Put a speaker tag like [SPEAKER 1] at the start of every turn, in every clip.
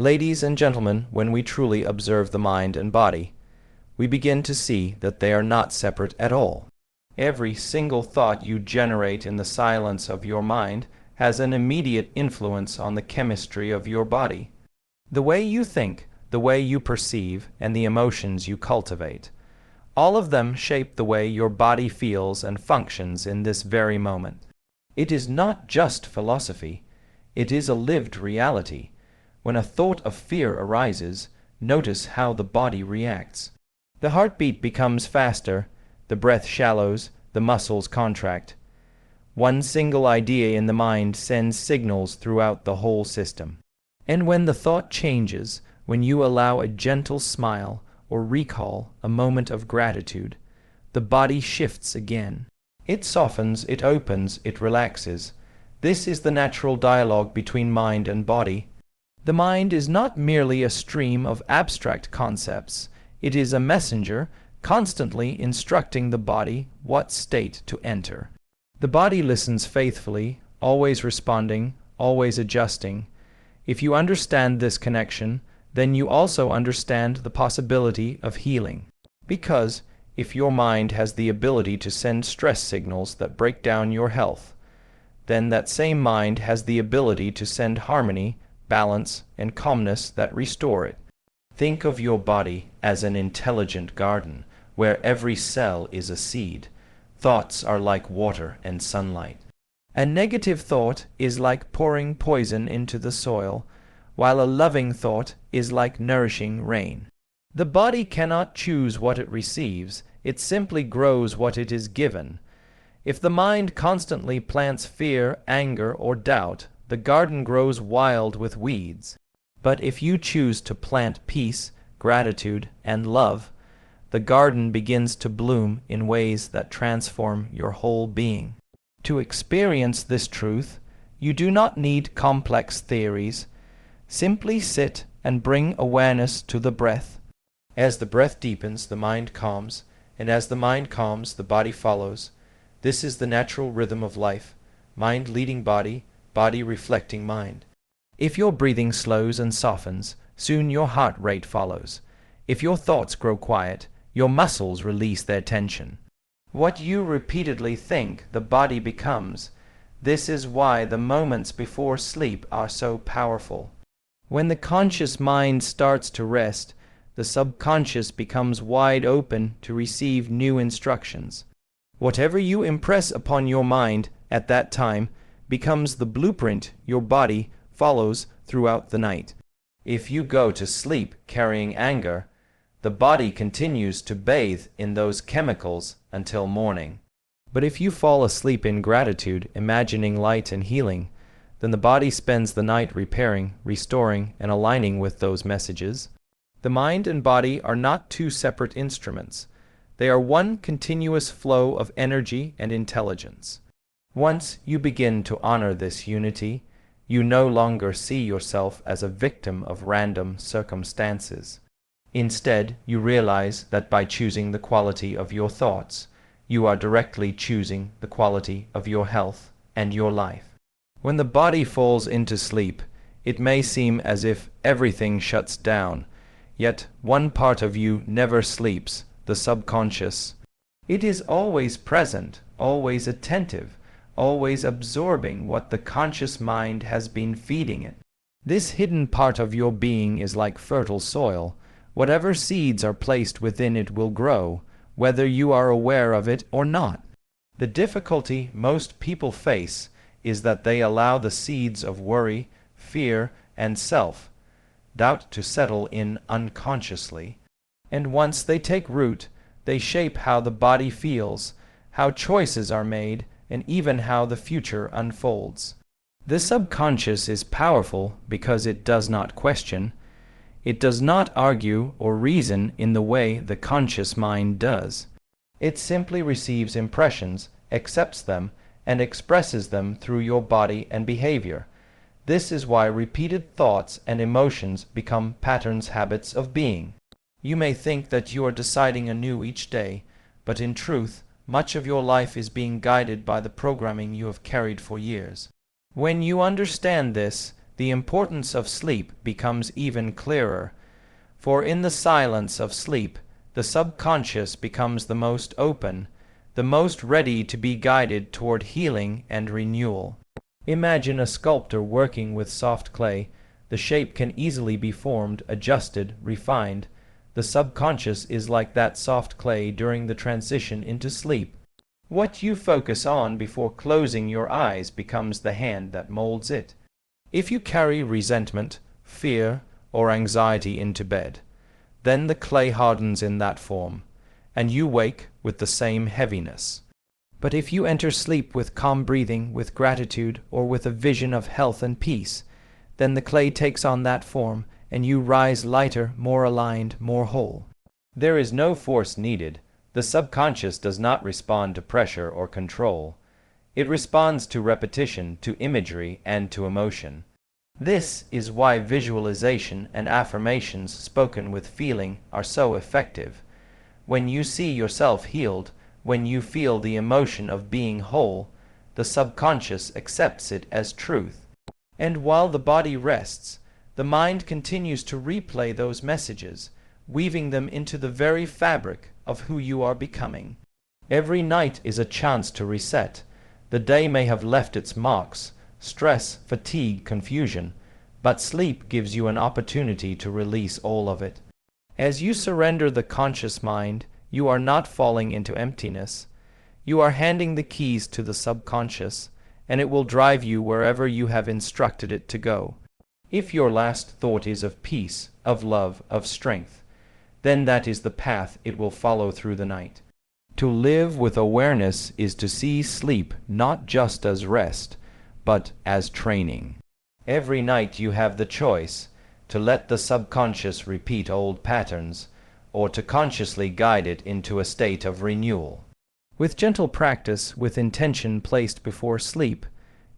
[SPEAKER 1] Ladies and gentlemen, when we truly observe the mind and body, we begin to see that they are not separate at all. Every single thought you generate in the silence of your mind has an immediate influence on the chemistry of your body. The way you think, the way you perceive, and the emotions you cultivate, all of them shape the way your body feels and functions in this very moment. It is not just philosophy, it is a lived reality. When a thought of fear arises, notice how the body reacts. The heartbeat becomes faster, the breath shallows, the muscles contract. One single idea in the mind sends signals throughout the whole system. And when the thought changes, when you allow a gentle smile or recall a moment of gratitude, the body shifts again. It softens, it opens, it relaxes. This is the natural dialogue between mind and body. The mind is not merely a stream of abstract concepts. It is a messenger constantly instructing the body what state to enter. The body listens faithfully, always responding, always adjusting. If you understand this connection, then you also understand the possibility of healing. Because if your mind has the ability to send stress signals that break down your health, then that same mind has the ability to send harmony, balance, and calmness that restore it. Think of your body as an intelligent garden, where every cell is a seed. Thoughts are like water and sunlight. A negative thought is like pouring poison into the soil, while a loving thought is like nourishing rain. The body cannot choose what it receives, it simply grows what it is given. If the mind constantly plants fear, anger, or doubt, the garden grows wild with weeds. But if you choose to plant peace, gratitude, and love, the garden begins to bloom in ways that transform your whole being. To experience this truth, you do not need complex theories. Simply sit and bring awareness to the breath. As the breath deepens, the mind calms, and as the mind calms, the body follows. This is the natural rhythm of life, mind leading body, body reflecting mind. If your breathing slows and softens, soon your heart rate follows. If your thoughts grow quiet, your muscles release their tension. What you repeatedly think, the body becomes. This is why the moments before sleep are so powerful. When the conscious mind starts to rest, the subconscious becomes wide open to receive new instructions. Whatever you impress upon your mind at that time becomes the blueprint your body follows throughout the night. If you go to sleep carrying anger, the body continues to bathe in those chemicals until morning. But if you fall asleep in gratitude, imagining light and healing, then the body spends the night repairing, restoring, and aligning with those messages. The mind and body are not two separate instruments. They are one continuous flow of energy and intelligence. Once you begin to honor this unity, you no longer see yourself as a victim of random circumstances. Instead, you realize that by choosing the quality of your thoughts, you are directly choosing the quality of your health and your life. When the body falls into sleep, it may seem as if everything shuts down, yet one part of you never sleeps, the subconscious. It is always present, always attentive, always absorbing what the conscious mind has been feeding it. This hidden part of your being is like fertile soil. Whatever seeds are placed within it will grow, whether you are aware of it or not. The difficulty most people face is that they allow the seeds of worry, fear, and self-doubt to settle in unconsciously. And once they take root, they shape how the body feels, how choices are made, and even how the future unfolds. The subconscious is powerful because it does not question. It does not argue or reason in the way the conscious mind does. It simply receives impressions, accepts them, and expresses them through your body and behavior. This is why repeated thoughts and emotions become patterns, habits of being. You may think that you are deciding anew each day, but in truth, much of your life is being guided by the programming you have carried for years. When you understand this, the importance of sleep becomes even clearer, for in the silence of sleep, the subconscious becomes the most open, the most ready to be guided toward healing and renewal. Imagine a sculptor working with soft clay. The shape can easily be formed, adjusted, refined. The subconscious is like that soft clay during the transition into sleep. What you focus on before closing your eyes becomes the hand that molds it. If you carry resentment, fear, or anxiety into bed, then the clay hardens in that form, and you wake with the same heaviness. But if you enter sleep with calm breathing, with gratitude, or with a vision of health and peace, then the clay takes on that form, and you rise lighter, more aligned, more whole. There is no force needed. The subconscious does not respond to pressure or control. It responds to repetition, to imagery, and to emotion. This is why visualization and affirmations spoken with feeling are so effective. When you see yourself healed, when you feel the emotion of being whole, the subconscious accepts it as truth. And while the body rests, the mind continues to replay those messages, weaving them into the very fabric of who you are becoming. Every night is a chance to reset. The day may have left its marks, stress, fatigue, confusion, but sleep gives you an opportunity to release all of it. As you surrender the conscious mind, you are not falling into emptiness. You are handing the keys to the subconscious, and it will drive you wherever you have instructed it to go. If your last thought is of peace, of love, of strength, then that is the path it will follow through the night. To live with awareness is to see sleep not just as rest, but as training. Every night you have the choice to let the subconscious repeat old patterns, or to consciously guide it into a state of renewal. With gentle practice, with intention placed before sleep,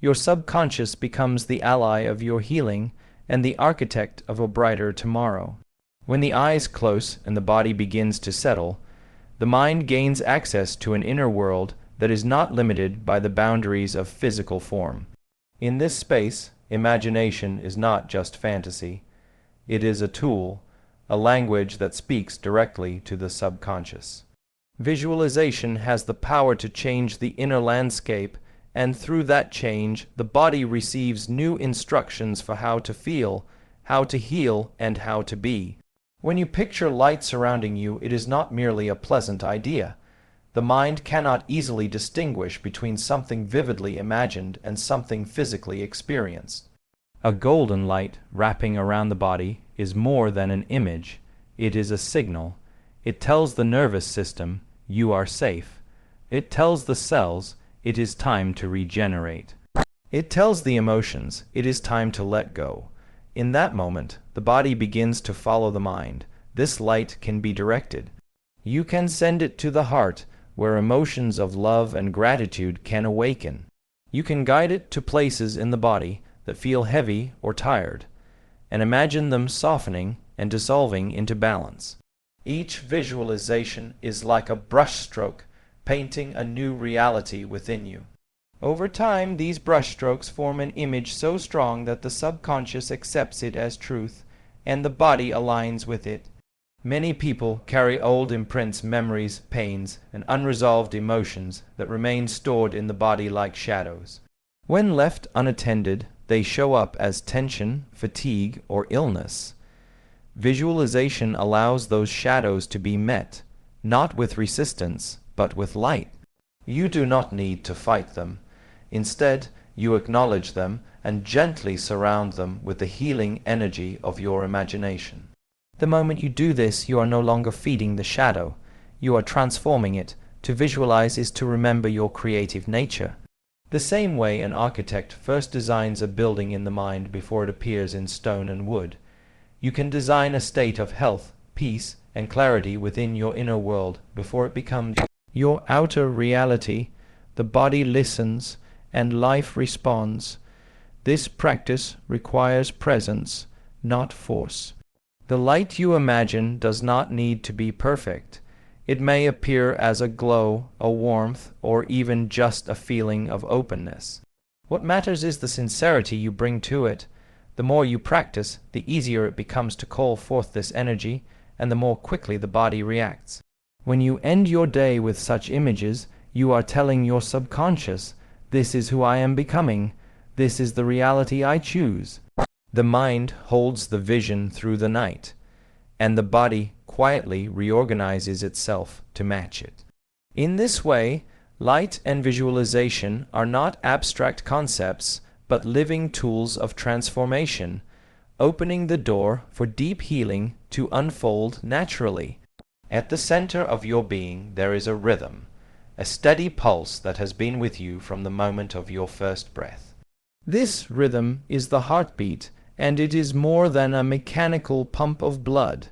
[SPEAKER 1] your subconscious becomes the ally of your healing and the architect of a brighter tomorrow. When the eyes close and the body begins to settle, the mind gains access to an inner world that is not limited by the boundaries of physical form. In this space, imagination is not just fantasy. It is a tool, a language that speaks directly to the subconscious. Visualization has the power to change the inner landscape, and through that change, the body receives new instructions for how to feel, how to heal, and how to be. When you picture light surrounding you, it is not merely a pleasant idea. The mind cannot easily distinguish between something vividly imagined and something physically experienced. A golden light wrapping around the body is more than an image. It is a signal. It tells the nervous system, you are safe. It tells the cells, it is time to regenerate. It tells the emotions, it is time to let go. In that moment, the body begins to follow the mind. This light can be directed. You can send it to the heart, where emotions of love and gratitude can awaken. You can guide it to places in the body that feel heavy or tired, and imagine them softening and dissolving into balance. Each visualization is like a brushstroke, painting a new reality within you. Over time, these brushstrokes form an image so strong that the subconscious accepts it as truth, and the body aligns with it. Many people carry old imprints, memories, pains, and unresolved emotions that remain stored in the body like shadows. When left unattended, they show up as tension, fatigue, or illness. Visualization allows those shadows to be met, not with resistance, but with light. You do not need to fight them. Instead, you acknowledge them and gently surround them with the healing energy of your imagination. The moment you do this, you are no longer feeding the shadow. You are transforming it. To visualize is to remember your creative nature. The same way an architect first designs a building in the mind before it appears in stone and wood, you can design a state of health, peace, and clarity within your inner world before it becomes your outer reality. The body listens, and life responds. This practice requires presence, not force. The light you imagine does not need to be perfect. It may appear as a glow, a warmth, or even just a feeling of openness. What matters is the sincerity you bring to it, The more you practice, the easier it becomes to call forth this energy, and the more quickly the body reacts. When you end your day with such images, you are telling your subconscious, "This is who I am becoming. This is the reality I choose." The mind holds the vision through the night, and the body quietly reorganizes itself to match it. In this way, light and visualization are not abstract concepts, but living tools of transformation, opening the door for deep healing to unfold naturally. At the center of your being there is a rhythm, a steady pulse that has been with you from the moment of your first breath. This rhythm is the heartbeat, and it is more than a mechanical pump of blood.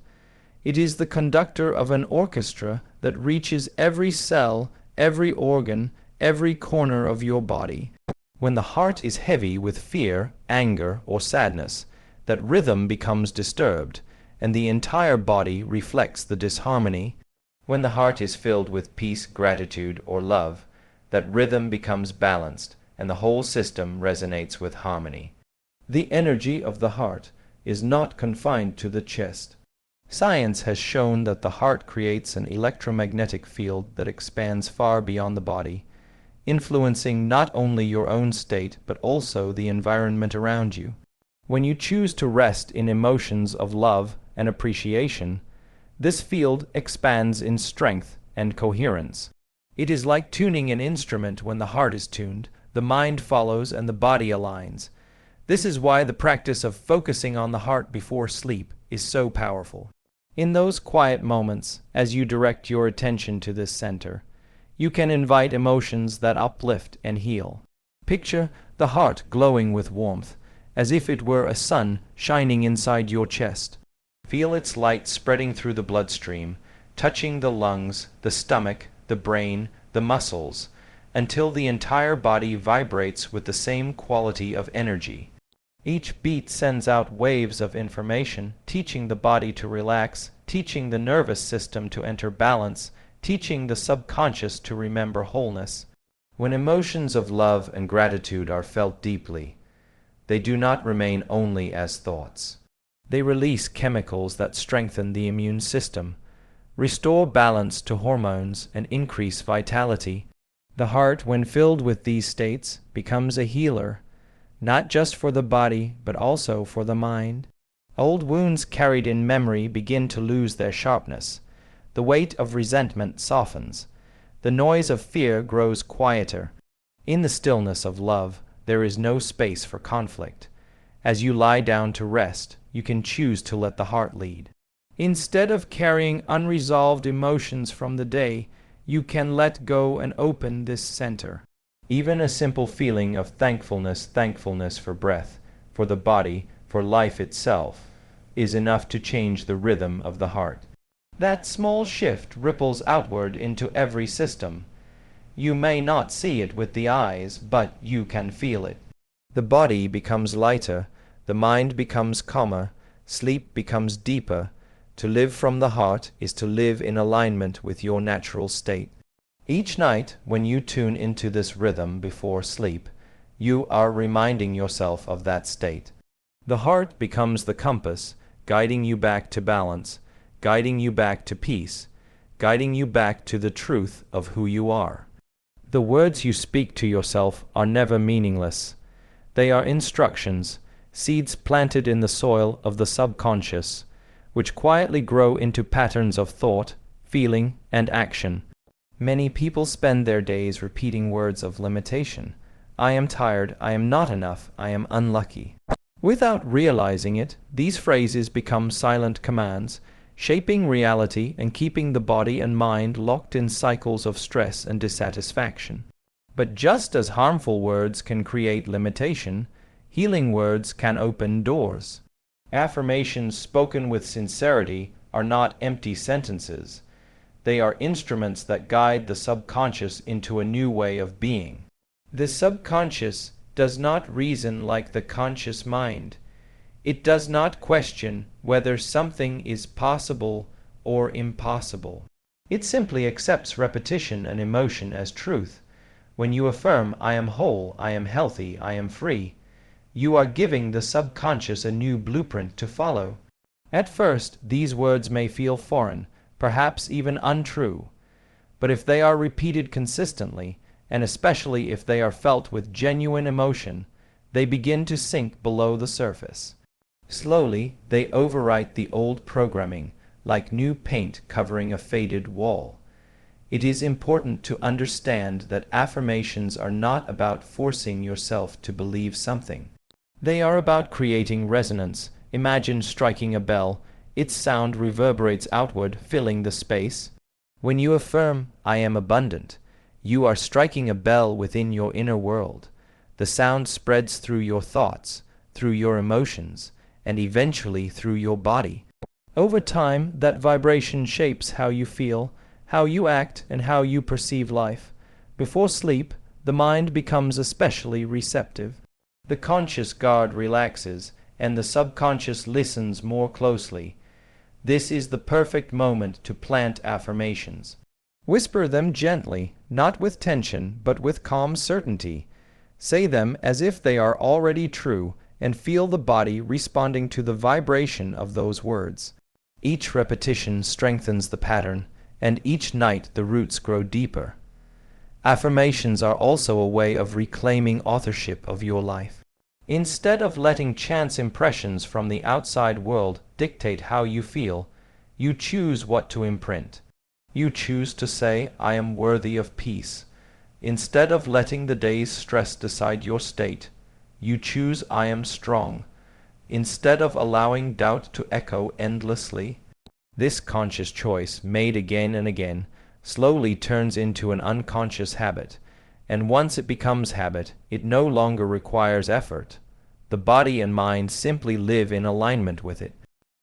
[SPEAKER 1] It is the conductor of an orchestra that reaches every cell, every organ, every corner of your body. When the heart is heavy with fear, anger, or sadness, that rhythm becomes disturbed, and the entire body reflects the disharmony. When the heart is filled with peace, gratitude, or love, that rhythm becomes balanced, and the whole system resonates with harmony. The energy of the heart is not confined to the chest. Science has shown that the heart creates an electromagnetic field that expands far beyond the body, influencing not only your own state but also the environment around you. When you choose to rest in emotions of love and appreciation, this field expands in strength and coherence. It is like tuning an instrument. When the heart is tuned, the mind follows and the body aligns. This is why the practice of focusing on the heart before sleep is so powerful. In those quiet moments, as you direct your attention to this center, you can invite emotions that uplift and heal. Picture the heart glowing with warmth, as if it were a sun shining inside your chest. Feel its light spreading through the bloodstream, touching the lungs, the stomach, the brain, the muscles, until the entire body vibrates with the same quality of energy. Each beat sends out waves of information, teaching the body to relax, teaching the nervous system to enter balance, teaching the subconscious to remember wholeness. When emotions of love and gratitude are felt deeply, they do not remain only as thoughts. They release chemicals that strengthen the immune system, restore balance to hormones, and increase vitality. The heart, when filled with these states, becomes a healer, not just for the body, but also for the mind. Old wounds carried in memory begin to lose their sharpness. The weight of resentment softens. The noise of fear grows quieter. In the stillness of love, there is no space for conflict. As you lie down to rest, you can choose to let the heart lead. Instead of carrying unresolved emotions from the day, you can let go and open this center. Even a simple feeling of thankfulness for breath, for the body, for life itself, is enough to change the rhythm of the heart. That small shift ripples outward into every system. You may not see it with the eyes, but you can feel it. The body becomes lighter, the mind becomes calmer, sleep becomes deeper. To live from the heart is to live in alignment with your natural state. Each night, when you tune into this rhythm before sleep, you are reminding yourself of that state. The heart becomes the compass, guiding you back to balance, guiding you back to peace, guiding you back to the truth of who you are. The words you speak to yourself are never meaningless. They are instructions, seeds planted in the soil of the subconscious, which quietly grow into patterns of thought, feeling, and action. Many people spend their days repeating words of limitation. I am tired, I am not enough, I am unlucky. Without realizing it, these phrases become silent commands, shaping reality and keeping the body and mind locked in cycles of stress and dissatisfaction. But just as harmful words can create limitation, healing words can open doors. Affirmations spoken with sincerity are not empty sentences. They are instruments that guide the subconscious into a new way of being. The subconscious does not reason like the conscious mind. It does not question whether something is possible or impossible. It simply accepts repetition and emotion as truth. When you affirm, I am whole, I am healthy, I am free, You are giving the subconscious a new blueprint to follow. At first, these words may feel foreign, perhaps even untrue. But if they are repeated consistently, and especially if they are felt with genuine emotion, they begin to sink below the surface. Slowly, they overwrite the old programming, like new paint covering a faded wall. It is important to understand that affirmations are not about forcing yourself to believe something. They are about creating resonance. Imagine striking a bell. Its sound reverberates outward, filling the space. When you affirm, "I am abundant," you are striking a bell within your inner world. The sound spreads through your thoughts, through your emotions, and eventually through your body. Over time, that vibration shapes how you feel, how you act, and how you perceive life. Before sleep, the mind becomes especially receptive. The conscious guard relaxes, and the subconscious listens more closely. This is the perfect moment to plant affirmations. Whisper them gently, not with tension, but with calm certainty. Say them as if they are already true, and feel the body responding to the vibration of those words. Each repetition strengthens the pattern, and each night the roots grow deeper. Affirmations are also a way of reclaiming authorship of your life. Instead of letting chance impressions from the outside world dictate how you feel, you choose what to imprint. You choose to say, "I am worthy of peace." Instead of letting the day's stress decide your state, you choose, "I am strong." Instead of allowing doubt to echo endlessly, this conscious choice, made again and again, slowly turns into an unconscious habit, and once it becomes habit, it no longer requires effort. The body and mind simply live in alignment with it.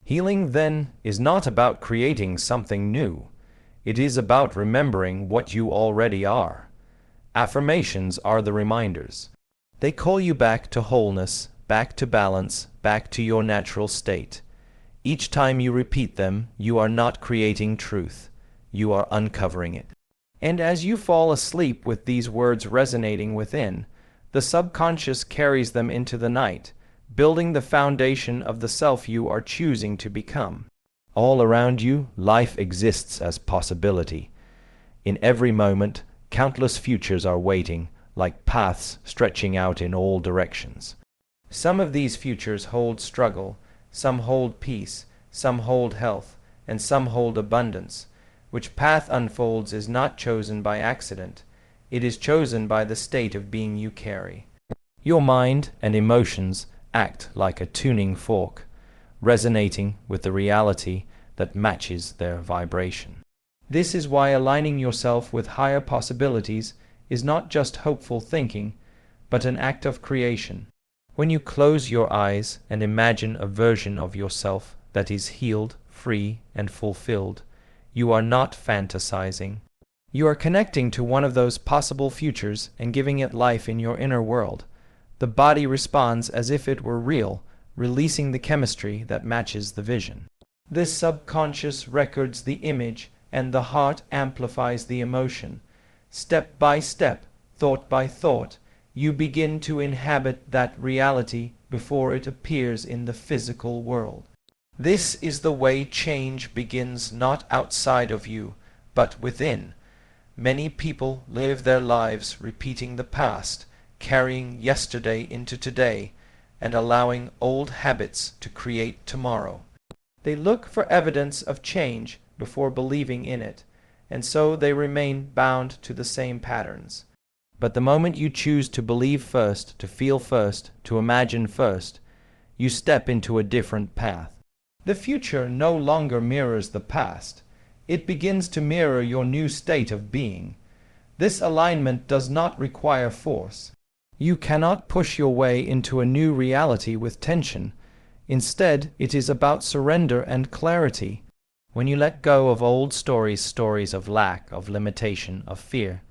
[SPEAKER 1] Healing, then, is not about creating something new. It is about remembering what you already are. Affirmations are the reminders. They call you back to wholeness, back to balance, back to your natural state. Each time you repeat them, you are not creating truth. You are uncovering it. And as you fall asleep with these words resonating within, the subconscious carries them into the night, building the foundation of the self you are choosing to become. All around you, life exists as possibility. In every moment, countless futures are waiting, like paths stretching out in all directions. Some of these futures hold struggle, some hold peace, some hold health, and some hold abundance. Which path unfolds is not chosen by accident. It is chosen by the state of being you carry. Your mind and emotions act like a tuning fork, resonating with the reality that matches their vibration. This is why aligning yourself with higher possibilities is not just hopeful thinking, but an act of creation. When you close your eyes and imagine a version of yourself that is healed, free, and fulfilled, you are not fantasizing. You are connecting to one of those possible futures and giving it life in your inner world. The body responds as if it were real, releasing the chemistry that matches the vision. This subconscious records the image, and the heart amplifies the emotion. Step by step, thought by thought, you begin to inhabit that reality before it appears in the physical world. This is the way change begins, not outside of you, but within. Many people live their lives repeating the past, carrying yesterday into today, and allowing old habits to create tomorrow. They look for evidence of change before believing in it, and so they remain bound to the same patterns. But the moment you choose to believe first, to feel first, to imagine first, you step into a different path. The future no longer mirrors the past. It begins to mirror your new state of being. This alignment does not require force. You cannot push your way into a new reality with tension. Instead, it is about surrender and clarity. When you let go of old stories of lack, of limitation, of fear,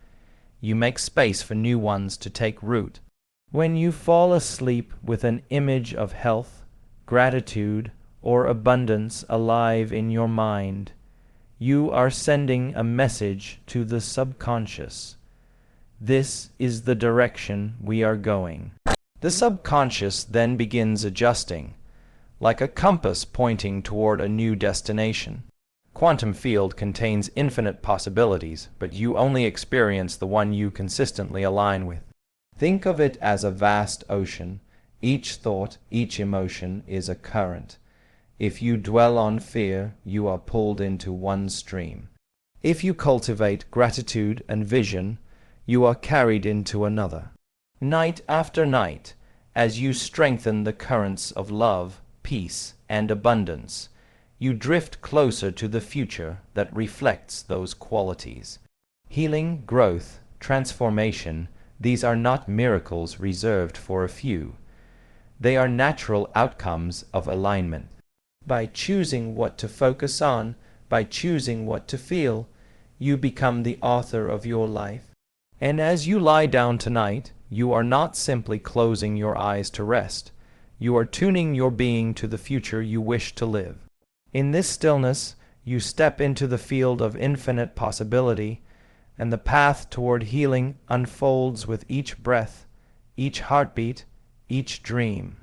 [SPEAKER 1] you make space for new ones to take root. When you fall asleep with an image of health, gratitude, or abundance alive in your mind, you are sending a message to the subconscious. This is the direction we are going. The subconscious then begins adjusting, like a compass pointing toward a new destination. Quantum field contains infinite possibilities, but you only experience the one you consistently align with. Think of it as a vast ocean. Each thought, each emotion is a current. If you dwell on fear, you are pulled into one stream. If you cultivate gratitude and vision, you are carried into another. Night after night, as you strengthen the currents of love, peace, and abundance, you drift closer to the future that reflects those qualities. Healing, growth, transformation, these are not miracles reserved for a few. They are natural outcomes of alignment. By choosing what to focus on, by choosing what to feel, you become the author of your life. And as you lie down tonight, you are not simply closing your eyes to rest. You are tuning your being to the future you wish to live. In this stillness, you step into the field of infinite possibility, and the path toward healing unfolds with each breath, each heartbeat, each dream.